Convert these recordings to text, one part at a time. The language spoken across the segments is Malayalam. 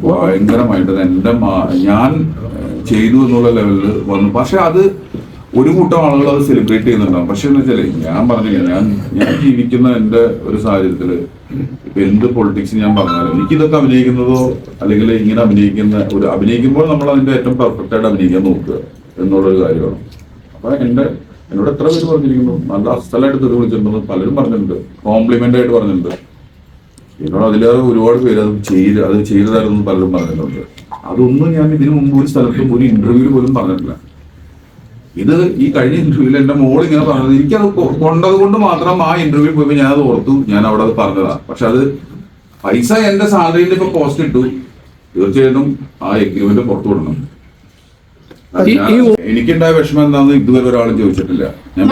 ഭയങ്കരമായിട്ട് ഞാൻ ചെയ്തു എന്നുള്ള ലെവലിൽ വന്നു. പക്ഷെ അത് ഒരു കൂട്ടം ആളുകൾ അത് സെലിബ്രേറ്റ് ചെയ്യുന്നുണ്ടാവും. പക്ഷെ എന്ന് വെച്ചാല് ഞാൻ പറഞ്ഞില്ല, ഞാൻ ജീവിക്കുന്ന എന്റെ ഒരു സാഹചര്യത്തില് ഇപ്പൊ എന്ത് പൊളിറ്റിക്സ് ഞാൻ പറഞ്ഞാലും എനിക്കിതൊക്കെ അഭിനയിക്കുന്നതോ അല്ലെങ്കിൽ ഇങ്ങനെ അഭിനയിക്കുമ്പോൾ നമ്മൾ അതിന്റെ ഏറ്റവും പെർഫെക്റ്റ് ആയിട്ട് അഭിനയിക്കാൻ നോക്കുക എന്നുള്ളൊരു കാര്യമാണ്. അപ്പൊ എന്നോട് എത്ര പേര് പറഞ്ഞിരിക്കുന്നു, നല്ല അസ്ഥലമായിട്ട് തെറി വിളിച്ചിട്ടുണ്ടെന്ന് പലരും പറഞ്ഞിട്ടുണ്ട്, കോംപ്ലിമെന്റ് ആയിട്ട് പറഞ്ഞിട്ടുണ്ട്. എന്നോട് അതിലേറെ ഒരുപാട് പേര് അത് ചെയ്തതായിരുന്നു പലരും പറഞ്ഞിട്ടുണ്ട്. അതൊന്നും ഞാൻ ഇതിനു മുമ്പ് ഒരു സ്ഥലത്തും ഒരു ഇന്റർവ്യൂവിൽ പോലും പറഞ്ഞിട്ടില്ല. ഇത് ഈ കഴിഞ്ഞ ഇന്റർവ്യൂവിൽ എന്റെ മോൾ ഇങ്ങനെ പറഞ്ഞത്, എനിക്കത് കൊണ്ടത് കൊണ്ട് മാത്രം ആ ഇന്റർവ്യൂ പോയപ്പോൾ ഞാനത് ഓർത്തു, ഞാൻ അവിടെ അത് പറഞ്ഞതാ. പക്ഷെ അത് പൈസ എന്റെ സാലറിയിൽ ഇപ്പൊ പോസ്റ്റ് ഇട്ടു, തീർച്ചയായിട്ടും ആ എഗ്രിമെന്റ് പുറത്തു വിടണം. എനിക്കുണ്ടായ വിഷമം എന്താണെന്ന് ഇതുവരെ ഒരാളും ചോദിച്ചിട്ടില്ല. ഞാൻ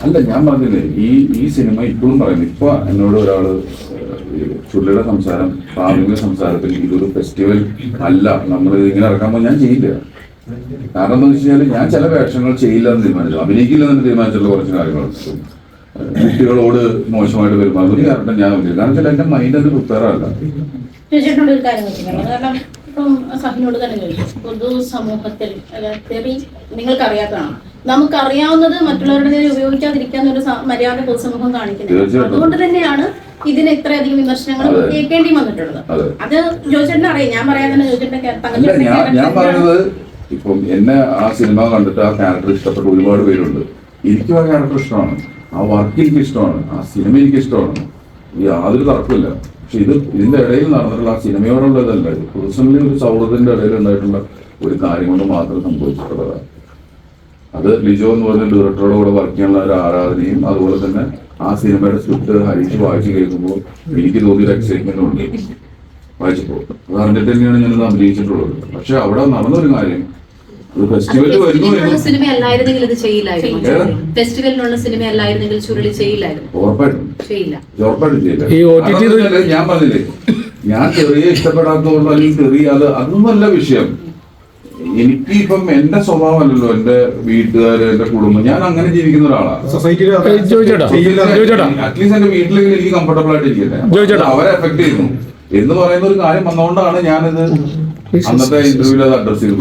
അല്ല, ഞാൻ പറഞ്ഞില്ലേ ഈ സിനിമ ഇപ്പോഴും പറയുന്നു. ഇപ്പൊ എന്നോട് ഒരാള് ചുള്ളിയുടെ സംസാരം, പ്രാഥമിക സംസാരത്തിൽ ഇതൊരു ഫെസ്റ്റിവൽ അല്ല, നമ്മൾ ഇങ്ങനെ ഇറക്കുമ്പോൾ ഞാൻ ചെയ്യില്ല. കാരണം എന്താ വെച്ച് കഴിഞ്ഞാൽ ഞാൻ ചില വേഷങ്ങൾ ചെയ്യില്ല എന്ന് തീരുമാനിച്ചു, അഭിനയിക്കില്ല എന്ന് തീരുമാനിച്ചുള്ള കുറച്ച് കാര്യങ്ങൾ. കുട്ടികളോട് മോശമായിട്ട് പെരുമാറുന്ന ഒരു കാരണം ഞാൻ നോക്കില്ല. കാരണം വെച്ചാൽ എന്റെ മൈൻഡ് അത് പ്രിപ്പയർ അല്ല. സഹിനോട് തന്നെ ചോദിച്ചു, പൊതുസമൂഹത്തിൽ നിങ്ങൾക്കറിയാത്തതാണ്, നമുക്കറിയാവുന്നത് മറ്റുള്ളവരുടെ നേരെ ഉപയോഗിക്കാതിരിക്കാന്നൊരു മര്യാദ പൊതുസമൂഹം കാണിക്കുന്നത്. അതുകൊണ്ട് തന്നെയാണ് ഇതിന് ഇത്രയധികം വിമർശനങ്ങൾ കേൾക്കേണ്ടി വന്നിട്ടുള്ളത്. അത് ജോയിച്ചേട്ടനെ അറിയാം, ഞാൻ പറയാൻ തന്നെ ജോയിച്ചേട്ടന്റെ ഞാൻ പറയുന്നത് ഇപ്പം എന്നെ ആ സിനിമ കണ്ടിട്ട് ആ ക്യാരക്ടർ ഇഷ്ടപ്പെട്ട ഒരുപാട് പേരുണ്ട്. എനിക്കും ആ ക്യാരക്ടർ ഇഷ്ടമാണ്, ആ വർക്ക് എനിക്ക് ഇഷ്ടമാണ്, ആ സിനിമ എനിക്ക് ഇഷ്ടമാണ്, യാതൊരു തർക്കമില്ല. പക്ഷെ ഇതിന്റെ ഇടയിൽ നടന്നിട്ടുള്ള ആ സിനിമയോടുള്ളതല്ല, പേഴ്സണലി ഒരു സൗഹൃദത്തിന്റെ ഇടയിൽ ഉണ്ടായിട്ടുള്ള ഒരു കാര്യം കൊണ്ട് മാത്രം സംഭവിച്ചിട്ടുള്ളതാണ്. അത് ലിജോ എന്ന് പറഞ്ഞ ഡയറക്ടറുടെ കൂടെ വർക്ക് ചെയ്യാനുള്ള ഒരു ആരാധനയും, അതുപോലെ തന്നെ ആ സിനിമയുടെ സ്ക്രിപ്റ്റ് ഹരിച്ച് വായിച്ച് കേൾക്കുമ്പോൾ എനിക്ക് തോന്നിയൊരു എക്സൈറ്റ്മെന്റ് ഉണ്ട് വായിച്ചപ്പോൾ. അത് അറിഞ്ഞിട്ട് തന്നെയാണ് ഞാനത് അഭിനയിച്ചിട്ടുള്ളത്. പക്ഷെ അവിടെ നടന്നൊരു കാര്യം, ഫെസ്റ്റിവലിൽ വരുന്നു. ഞാൻ പറഞ്ഞില്ലേ, ഞാൻ ചെറിയ ഇഷ്ടപ്പെടാത്തതുകൊണ്ട് അല്ലെങ്കിൽ ചെറിയ അതൊന്നുമല്ല വിഷയം. എനിക്ക് ഇപ്പം എന്റെ സ്വഭാവമല്ലല്ലോ എന്റെ വീട്ടുകാര്, എന്റെ കുടുംബം, ഞാൻ അങ്ങനെ ജീവിക്കുന്ന ഒരാളാണ്. അറ്റ്ലീസ്റ്റ് എന്റെ വീട്ടിലെങ്കിലും എനിക്ക് കംഫർട്ടബിൾ ആയിട്ട് ഇരിക്കട്ടെ. അവരെ എഫക്ട് ചെയ്യുന്നു എന്ന് പറയുന്ന ഒരു കാര്യം വന്നുകൊണ്ടാണ് ഞാനിത് അന്നത്തെ ഇന്റർവ്യൂവിൽ അത് അഡ്രസ് ചെയ്തത്.